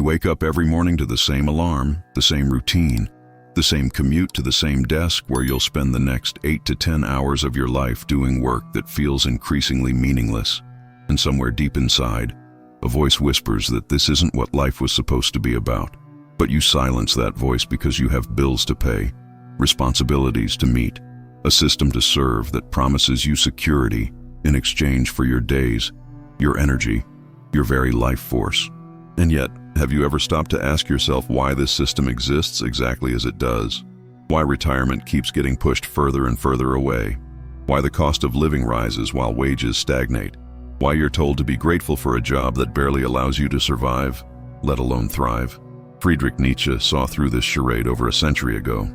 You wake up every morning to the same alarm, the same routine, the same commute to the same desk where you'll spend the next 8 to 10 hours of your life doing work that feels increasingly meaningless. And somewhere deep inside, a voice whispers that this isn't what life was supposed to be about. But you silence that voice because you have bills to pay, responsibilities to meet, a system to serve that promises you security in exchange for your days, your energy, your very life force. And yet, have you ever stopped to ask yourself why this system exists exactly as it does? Why retirement keeps getting pushed further and further away? Why the cost of living rises while wages stagnate? Why you're told to be grateful for a job that barely allows you to survive, let alone thrive? Friedrich Nietzsche saw through this charade over a century ago.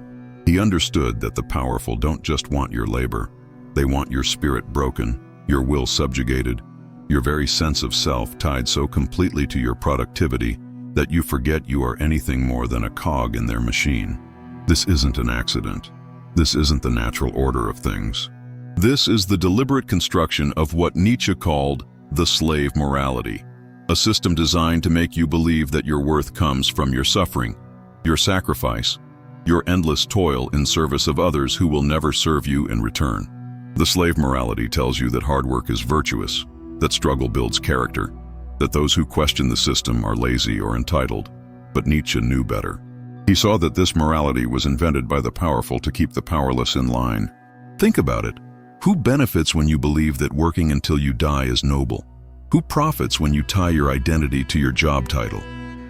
He understood that the powerful don't just want your labor. They want your spirit broken, your will subjugated, your very sense of self tied so completely to your productivity that you forget you are anything more than a cog in their machine. This isn't an accident. This isn't the natural order of things. This is the deliberate construction of what Nietzsche called the slave morality, a system designed to make you believe that your worth comes from your suffering, your sacrifice, your endless toil in service of others who will never serve you in return. The slave morality tells you that hard work is virtuous, that struggle builds character, that those who question the system are lazy or entitled. But Nietzsche knew better. He saw that this morality was invented by the powerful to keep the powerless in line. Think about it. Who benefits when you believe that working until you die is noble? Who profits when you tie your identity to your job title?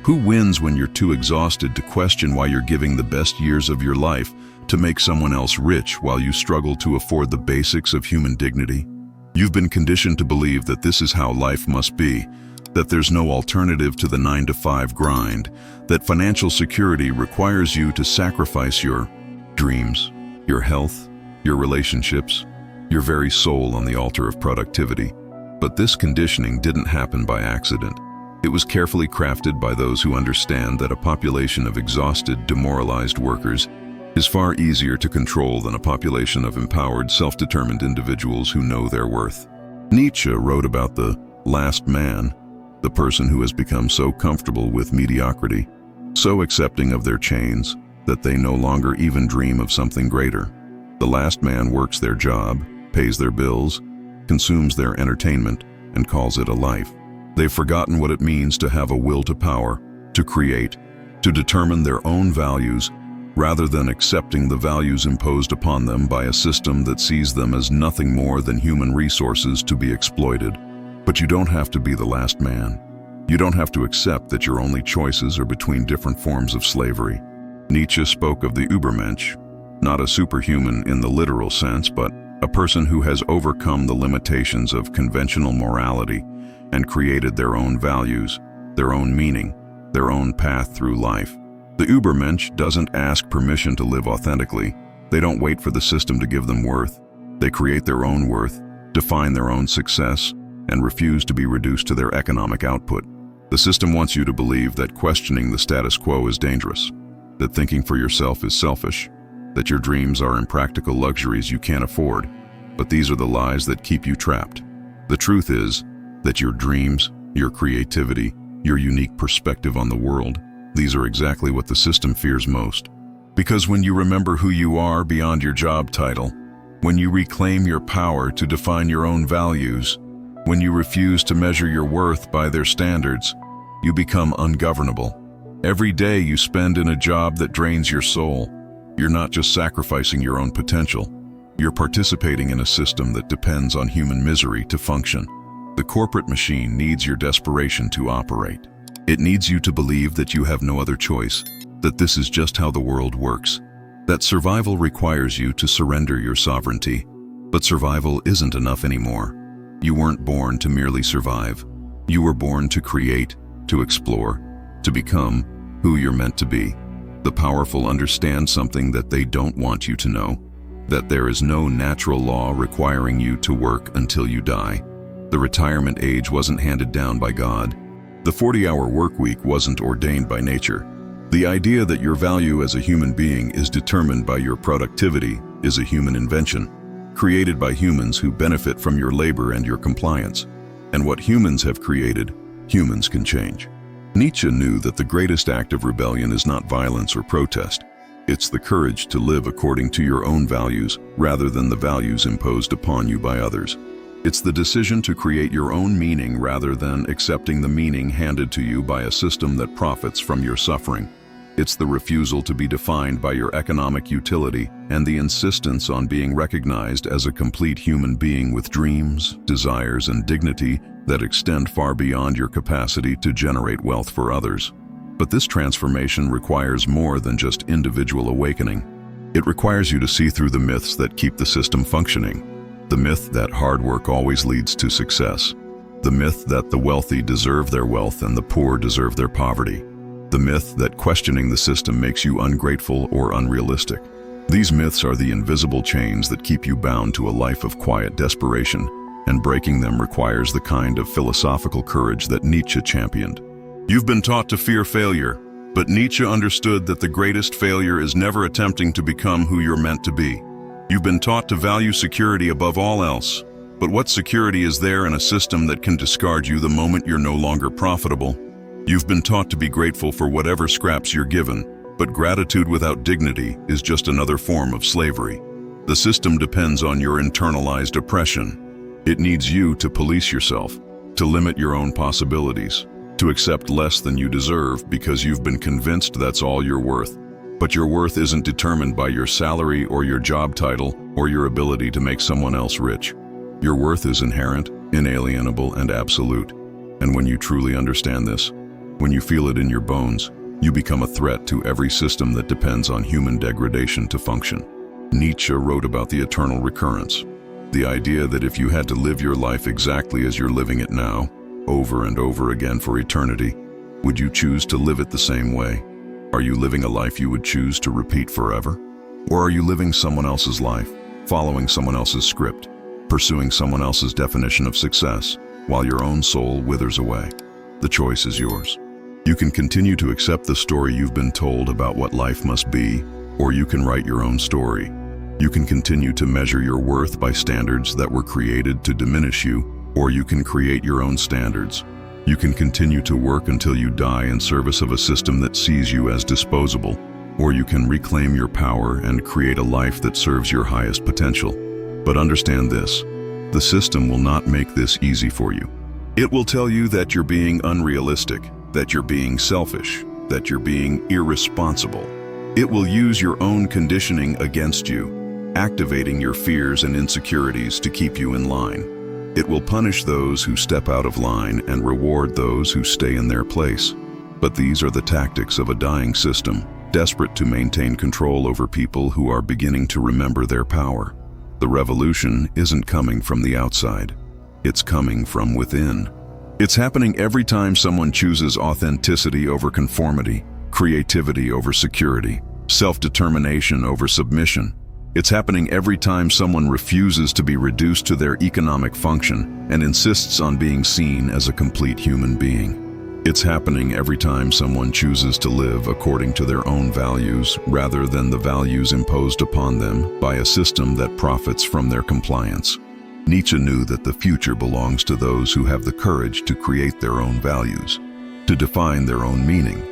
Who wins when you're too exhausted to question why you're giving the best years of your life to make someone else rich while you struggle to afford the basics of human dignity? You've been conditioned to believe that this is how life must be, that there's no alternative to the 9-to-5 grind, that financial security requires you to sacrifice your dreams, your health, your relationships, your very soul on the altar of productivity. But this conditioning didn't happen by accident. It was carefully crafted by those who understand that a population of exhausted, demoralized workers is far easier to control than a population of empowered, self-determined individuals who know their worth. Nietzsche wrote about the last man, the person who has become so comfortable with mediocrity, so accepting of their chains, that they no longer even dream of something greater. The last man works their job, pays their bills, consumes their entertainment, and calls it a life. They've forgotten what it means to have a will to power, to create, to determine their own values, rather than accepting the values imposed upon them by a system that sees them as nothing more than human resources to be exploited. But you don't have to be the last man. You don't have to accept that your only choices are between different forms of slavery. Nietzsche spoke of the Übermensch, not a superhuman in the literal sense, but a person who has overcome the limitations of conventional morality and created their own values, their own meaning, their own path through life. The Übermensch doesn't ask permission to live authentically. They don't wait for the system to give them worth. They create their own worth, define their own success, and refuse to be reduced to their economic output. The system wants you to believe that questioning the status quo is dangerous, that thinking for yourself is selfish, that your dreams are impractical luxuries you can't afford. But these are the lies that keep you trapped. The truth is that your dreams, your creativity, your unique perspective on the world, these are exactly what the system fears most. Because when you remember who you are beyond your job title, when you reclaim your power to define your own values, when you refuse to measure your worth by their standards, you become ungovernable. Every day you spend in a job that drains your soul, you're not just sacrificing your own potential, you're participating in a system that depends on human misery to function. The corporate machine needs your desperation to operate. It needs you to believe that you have no other choice, that this is just how the world works, that survival requires you to surrender your sovereignty. But survival isn't enough anymore. You weren't born to merely survive. You were born to create, to explore, to become who you're meant to be. The powerful understand something that they don't want you to know, that there is no natural law requiring you to work until you die. The retirement age wasn't handed down by God. The 40-hour work week wasn't ordained by nature. The idea that your value as a human being is determined by your productivity is a human invention, created by humans who benefit from your labor and your compliance. And what humans have created, humans can change. Nietzsche knew that the greatest act of rebellion is not violence or protest. It's the courage to live according to your own values rather than the values imposed upon you by others. It's the decision to create your own meaning rather than accepting the meaning handed to you by a system that profits from your suffering. It's the refusal to be defined by your economic utility and the insistence on being recognized as a complete human being with dreams, desires, and dignity that extend far beyond your capacity to generate wealth for others. But this transformation requires more than just individual awakening. It requires you to see through the myths that keep the system functioning. The myth that hard work always leads to success. The myth that the wealthy deserve their wealth and the poor deserve their poverty. The myth that questioning the system makes you ungrateful or unrealistic. These myths are the invisible chains that keep you bound to a life of quiet desperation, and breaking them requires the kind of philosophical courage that Nietzsche championed. You've been taught to fear failure, but Nietzsche understood that the greatest failure is never attempting to become who you're meant to be. You've been taught to value security above all else, but what security is there in a system that can discard you the moment you're no longer profitable? You've been taught to be grateful for whatever scraps you're given, but gratitude without dignity is just another form of slavery. The system depends on your internalized oppression. It needs you to police yourself, to limit your own possibilities, to accept less than you deserve because you've been convinced that's all you're worth. But your worth isn't determined by your salary or your job title or your ability to make someone else rich. Your worth is inherent, inalienable, and absolute. And when you truly understand this, when you feel it in your bones, you become a threat to every system that depends on human degradation to function. Nietzsche wrote about the eternal recurrence, the idea that if you had to live your life exactly as you're living it now, over and over again for eternity, would you choose to live it the same way? Are you living a life you would choose to repeat forever? Or are you living someone else's life, following someone else's script, pursuing someone else's definition of success, while your own soul withers away? The choice is yours. You can continue to accept the story you've been told about what life must be, or you can write your own story. You can continue to measure your worth by standards that were created to diminish you, or you can create your own standards. You can continue to work until you die in service of a system that sees you as disposable, or you can reclaim your power and create a life that serves your highest potential. But understand this, the system will not make this easy for you. It will tell you that you're being unrealistic, that you're being selfish, that you're being irresponsible. It will use your own conditioning against you, activating your fears and insecurities to keep you in line. It will punish those who step out of line and reward those who stay in their place. But these are the tactics of a dying system, desperate to maintain control over people who are beginning to remember their power. The revolution isn't coming from the outside. It's coming from within. It's happening every time someone chooses authenticity over conformity, creativity over security, self-determination over submission. It's happening every time someone refuses to be reduced to their economic function and insists on being seen as a complete human being. It's happening every time someone chooses to live according to their own values rather than the values imposed upon them by a system that profits from their compliance. Nietzsche knew that the future belongs to those who have the courage to create their own values, to define their own meaning,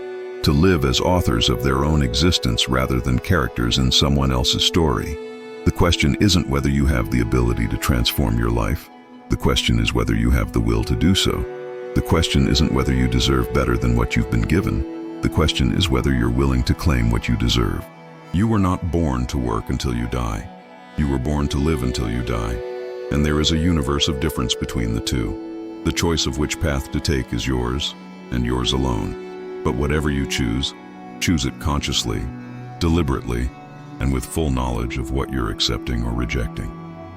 to live as authors of their own existence rather than characters in someone else's story. The question isn't whether you have the ability to transform your life. The question is whether you have the will to do so. The question isn't whether you deserve better than what you've been given. The question is whether you're willing to claim what you deserve. You were not born to work until you die. You were born to live until you die. And there is a universe of difference between the two. The choice of which path to take is yours, and yours alone. But whatever you choose it consciously, deliberately, and with full knowledge of what you're accepting or rejecting.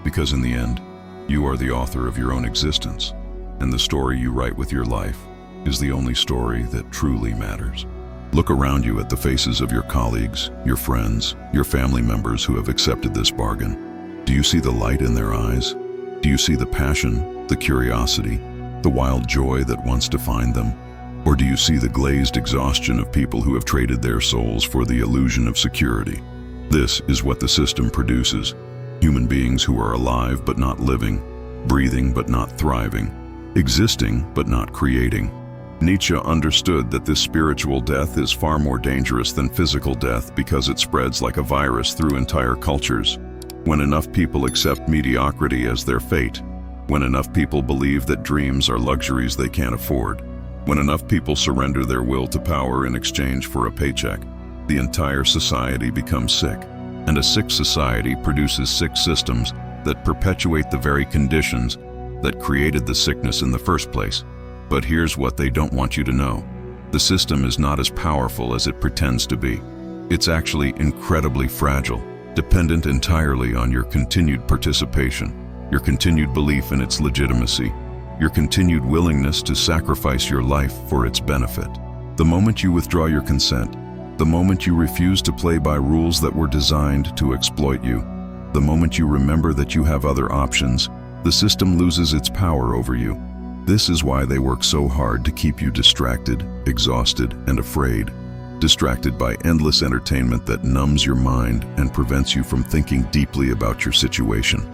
Because in the end, you are the author of your own existence, and the story you write with your life is the only story that truly matters. Look around you at the faces of your colleagues, your friends, your family members who have accepted this bargain. Do you see the light in their eyes? Do you see the passion, the curiosity, the wild joy that once defined them? Or do you see the glazed exhaustion of people who have traded their souls for the illusion of security? This is what the system produces. Human beings who are alive but not living, breathing but not thriving, existing but not creating. Nietzsche understood that this spiritual death is far more dangerous than physical death because it spreads like a virus through entire cultures. When enough people accept mediocrity as their fate, when enough people believe that dreams are luxuries they can't afford, when enough people surrender their will to power in exchange for a paycheck, the entire society becomes sick. And a sick society produces sick systems that perpetuate the very conditions that created the sickness in the first place. But here's what they don't want you to know. The system is not as powerful as it pretends to be. It's actually incredibly fragile, dependent entirely on your continued participation, your continued belief in its legitimacy, your continued willingness to sacrifice your life for its benefit. The moment you withdraw your consent, the moment you refuse to play by rules that were designed to exploit you, the moment you remember that you have other options, the system loses its power over you. This is why they work so hard to keep you distracted, exhausted, and afraid. Distracted by endless entertainment that numbs your mind and prevents you from thinking deeply about your situation.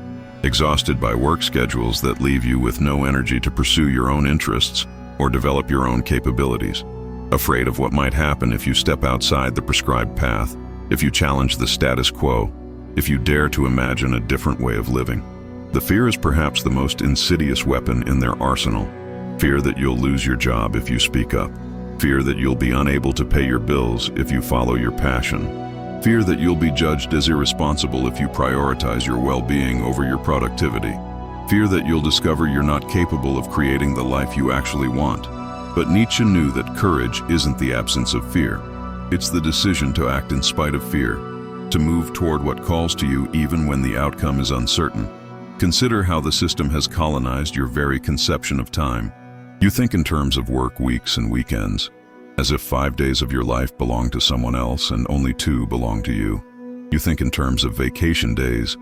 Exhausted by work schedules that leave you with no energy to pursue your own interests or develop your own capabilities. Afraid of what might happen if you step outside the prescribed path, if you challenge the status quo, if you dare to imagine a different way of living. The fear is perhaps the most insidious weapon in their arsenal. Fear that you'll lose your job if you speak up. Fear that you'll be unable to pay your bills if you follow your passion. Fear that you'll be judged as irresponsible if you prioritize your well-being over your productivity. Fear that you'll discover you're not capable of creating the life you actually want. But Nietzsche knew that courage isn't the absence of fear. It's the decision to act in spite of fear, to move toward what calls to you even when the outcome is uncertain. Consider how the system has colonized your very conception of time. You think in terms of work weeks and weekends, as if 5 days of your life belong to someone else and only 2 belong to you. You think in terms of vacation days,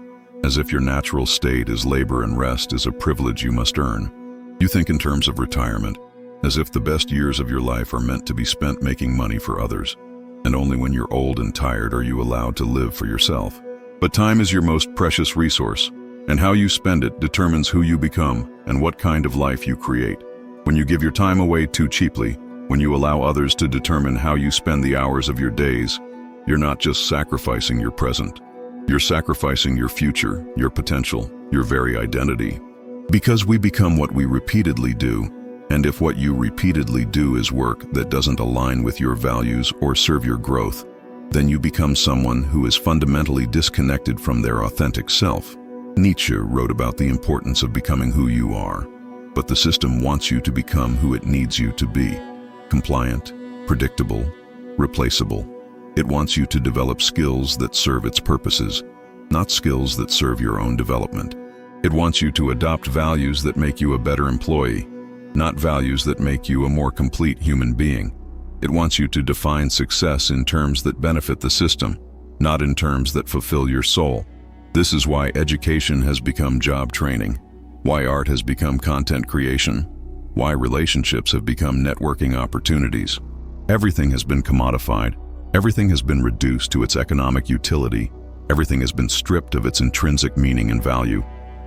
as if your natural state is labor and rest is a privilege you must earn. You think in terms of retirement, as if the best years of your life are meant to be spent making money for others, and only when you're old and tired are you allowed to live for yourself. But time is your most precious resource, and how you spend it determines who you become and what kind of life you create. When you give your time away too cheaply, when you allow others to determine how you spend the hours of your days, you're not just sacrificing your present. You're sacrificing your future, your potential, your very identity. Because we become what we repeatedly do, and if what you repeatedly do is work that doesn't align with your values or serve your growth, then you become someone who is fundamentally disconnected from their authentic self. Nietzsche wrote about the importance of becoming who you are, but the system wants you to become who it needs you to be. Compliant, predictable, replaceable. It wants you to develop skills that serve its purposes, not skills that serve your own development. It wants you to adopt values that make you a better employee, not values that make you a more complete human being. It wants you to define success in terms that benefit the system, not in terms that fulfill your soul. This is why education has become job training, why art has become content creation, why relationships have become networking opportunities. Everything has been commodified, everything has been reduced to its economic utility, everything has been stripped of its intrinsic meaning and value.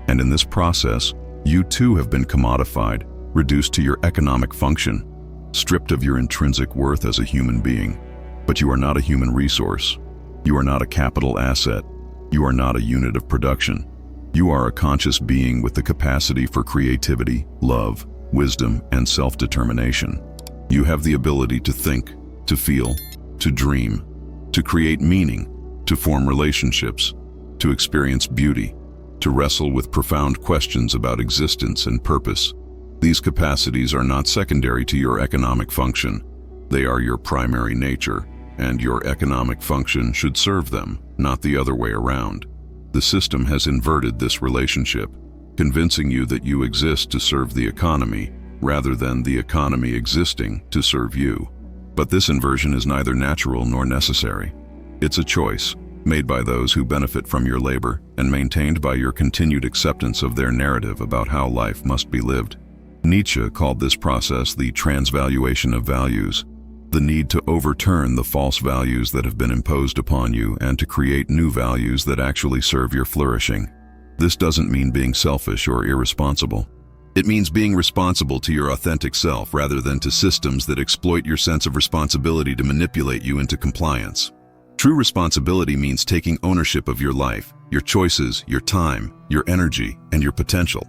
And in this process, you too have been commodified, reduced to your economic function, stripped of your intrinsic worth as a human being. But you are not a human resource. You are not a capital asset. You are not a unit of production. You are a conscious being with the capacity for creativity, love, wisdom, and self-determination. You have the ability to think, to feel, to dream, to create meaning, to form relationships, to experience beauty, to wrestle with profound questions about existence and purpose. These capacities are not secondary to your economic function. They are your primary nature, and your economic function should serve them, not the other way around. The system has inverted this relationship, convincing you that you exist to serve the economy, rather than the economy existing to serve you. But this inversion is neither natural nor necessary. It's a choice, made by those who benefit from your labor and maintained by your continued acceptance of their narrative about how life must be lived. Nietzsche called this process the transvaluation of values, the need to overturn the false values that have been imposed upon you and to create new values that actually serve your flourishing. This doesn't mean being selfish or irresponsible. It means being responsible to your authentic self rather than to systems that exploit your sense of responsibility to manipulate you into compliance. True responsibility means taking ownership of your life, your choices, your time, your energy, and your potential.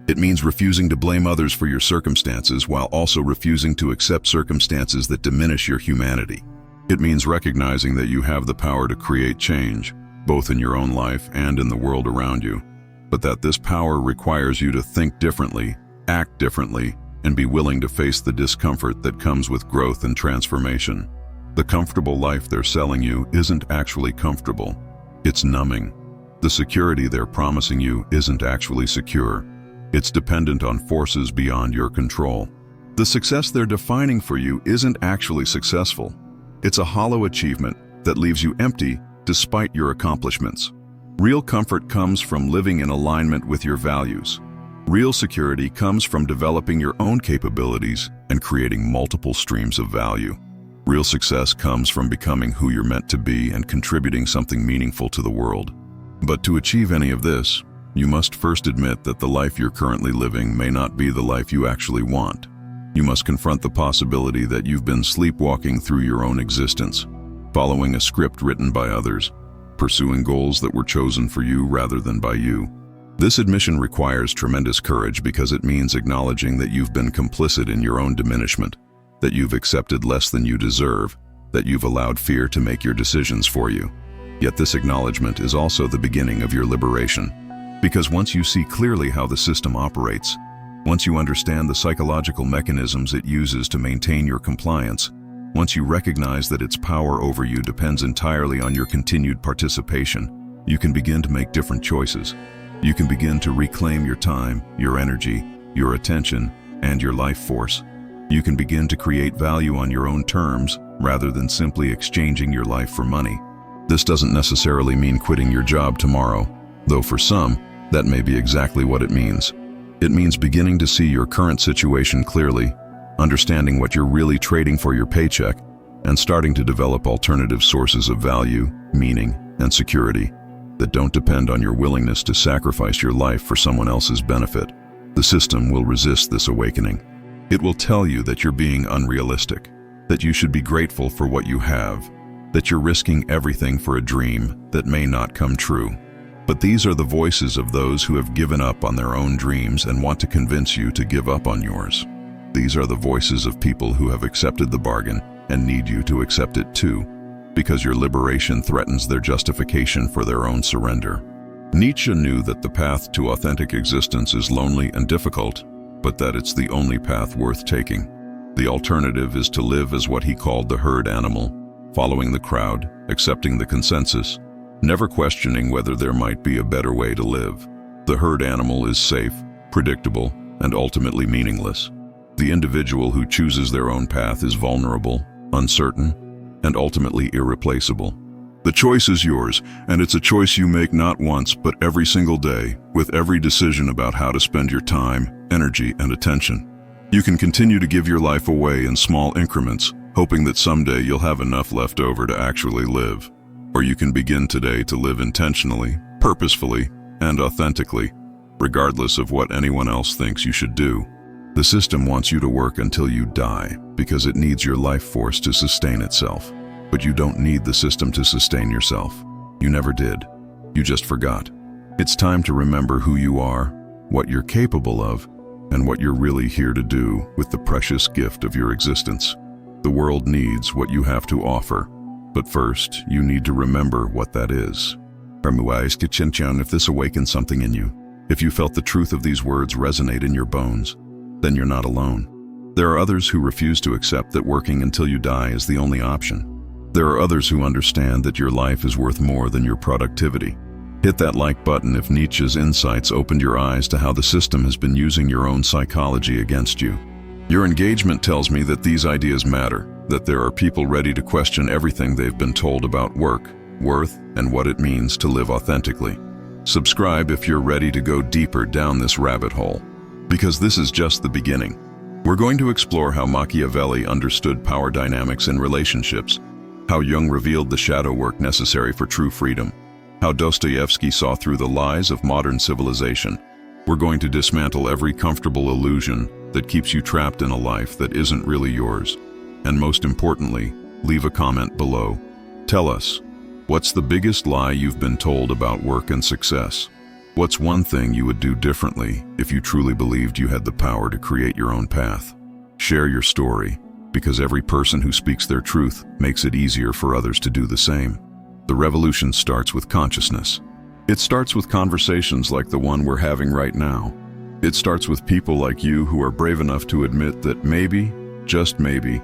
It means refusing to blame others for your circumstances while also refusing to accept circumstances that diminish your humanity. It means recognizing that you have the power to create change, both in your own life and in the world around you, but that this power requires you to think differently, act differently, and be willing to face the discomfort that comes with growth and transformation. The comfortable life they're selling you isn't actually comfortable. It's numbing. The security they're promising you isn't actually secure. It's dependent on forces beyond your control. The success they're defining for you isn't actually successful. It's a hollow achievement that leaves you empty despite your accomplishments. Real comfort comes from living in alignment with your values. Real security comes from developing your own capabilities and creating multiple streams of value. Real success comes from becoming who you're meant to be and contributing something meaningful to the world. But to achieve any of this, you must first admit that the life you're currently living may not be the life you actually want. You must confront the possibility that you've been sleepwalking through your own existence, following a script written by others, pursuing goals that were chosen for you rather than by you. This admission requires tremendous courage because it means acknowledging that you've been complicit in your own diminishment, that you've accepted less than you deserve, that you've allowed fear to make your decisions for you. Yet this acknowledgement is also the beginning of your liberation. Because once you see clearly how the system operates, once you understand the psychological mechanisms it uses to maintain your compliance, once you recognize that its power over you depends entirely on your continued participation, you can begin to make different choices. You can begin to reclaim your time, your energy, your attention, and your life force. You can begin to create value on your own terms rather than simply exchanging your life for money. This doesn't necessarily mean quitting your job tomorrow, though for some, that may be exactly what it means. It means beginning to see your current situation clearly, understanding what you're really trading for your paycheck, and starting to develop alternative sources of value, meaning, and security that don't depend on your willingness to sacrifice your life for someone else's benefit. The system will resist this awakening. It will tell you that you're being unrealistic, that you should be grateful for what you have, that you're risking everything for a dream that may not come true. But these are the voices of those who have given up on their own dreams and want to convince you to give up on yours. These are the voices of people who have accepted the bargain and need you to accept it too, because your liberation threatens their justification for their own surrender. Nietzsche knew that the path to authentic existence is lonely and difficult, but that it's the only path worth taking. The alternative is to live as what he called the herd animal, following the crowd, accepting the consensus, never questioning whether there might be a better way to live. The herd animal is safe, predictable, and ultimately meaningless. The individual who chooses their own path is vulnerable, uncertain, and ultimately irreplaceable. The choice is yours, and it's a choice you make not once but every single day, with every decision about how to spend your time, energy, and attention. You can continue to give your life away in small increments, hoping that someday you'll have enough left over to actually live. Or you can begin today to live intentionally, purposefully, and authentically, regardless of what anyone else thinks you should do. The system wants you to work until you die because it needs your life force to sustain itself. But you don't need the system to sustain yourself. You never did. You just forgot. It's time to remember who you are, what you're capable of, and what you're really here to do with the precious gift of your existence. The world needs what you have to offer, but first, you need to remember what that is. If this awakens something in you, if you felt the truth of these words resonate in your bones, then you're not alone. There are others who refuse to accept that working until you die is the only option. There are others who understand that your life is worth more than your productivity. Hit that like button if Nietzsche's insights opened your eyes to how the system has been using your own psychology against you. Your engagement tells me that these ideas matter, that there are people ready to question everything they've been told about work, worth, and what it means to live authentically. Subscribe if you're ready to go deeper down this rabbit hole, because this is just the beginning. We're going to explore how Machiavelli understood power dynamics in relationships, how Jung revealed the shadow work necessary for true freedom, how Dostoevsky saw through the lies of modern civilization, We're going to dismantle every comfortable illusion that keeps you trapped in a life that isn't really yours. And most importantly, leave a comment below. Tell us, what's the biggest lie you've been told about work and success? What's one thing you would do differently if you truly believed you had the power to create your own path? Share your story, because every person who speaks their truth makes it easier for others to do the same. The revolution starts with consciousness. It starts with conversations like the one we're having right now. It starts with people like you who are brave enough to admit that maybe, just maybe,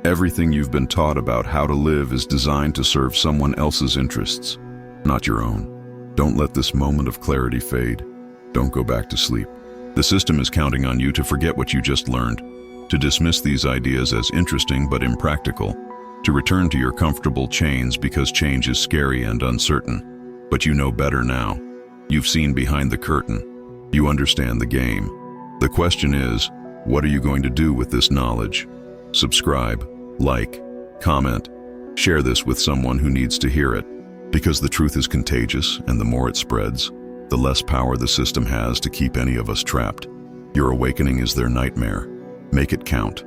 everything you've been taught about how to live is designed to serve someone else's interests, not your own. Don't let this moment of clarity fade. Don't go back to sleep. The system is counting on you to forget what you just learned, to dismiss these ideas as interesting but impractical, to return to your comfortable chains because change is scary and uncertain. But you know better now. You've seen behind the curtain. You understand the game. The question is, what are you going to do with this knowledge? Subscribe, like, comment, share this with someone who needs to hear it. Because the truth is contagious, and the more it spreads, the less power the system has to keep any of us trapped. Your awakening is their nightmare. Make it count.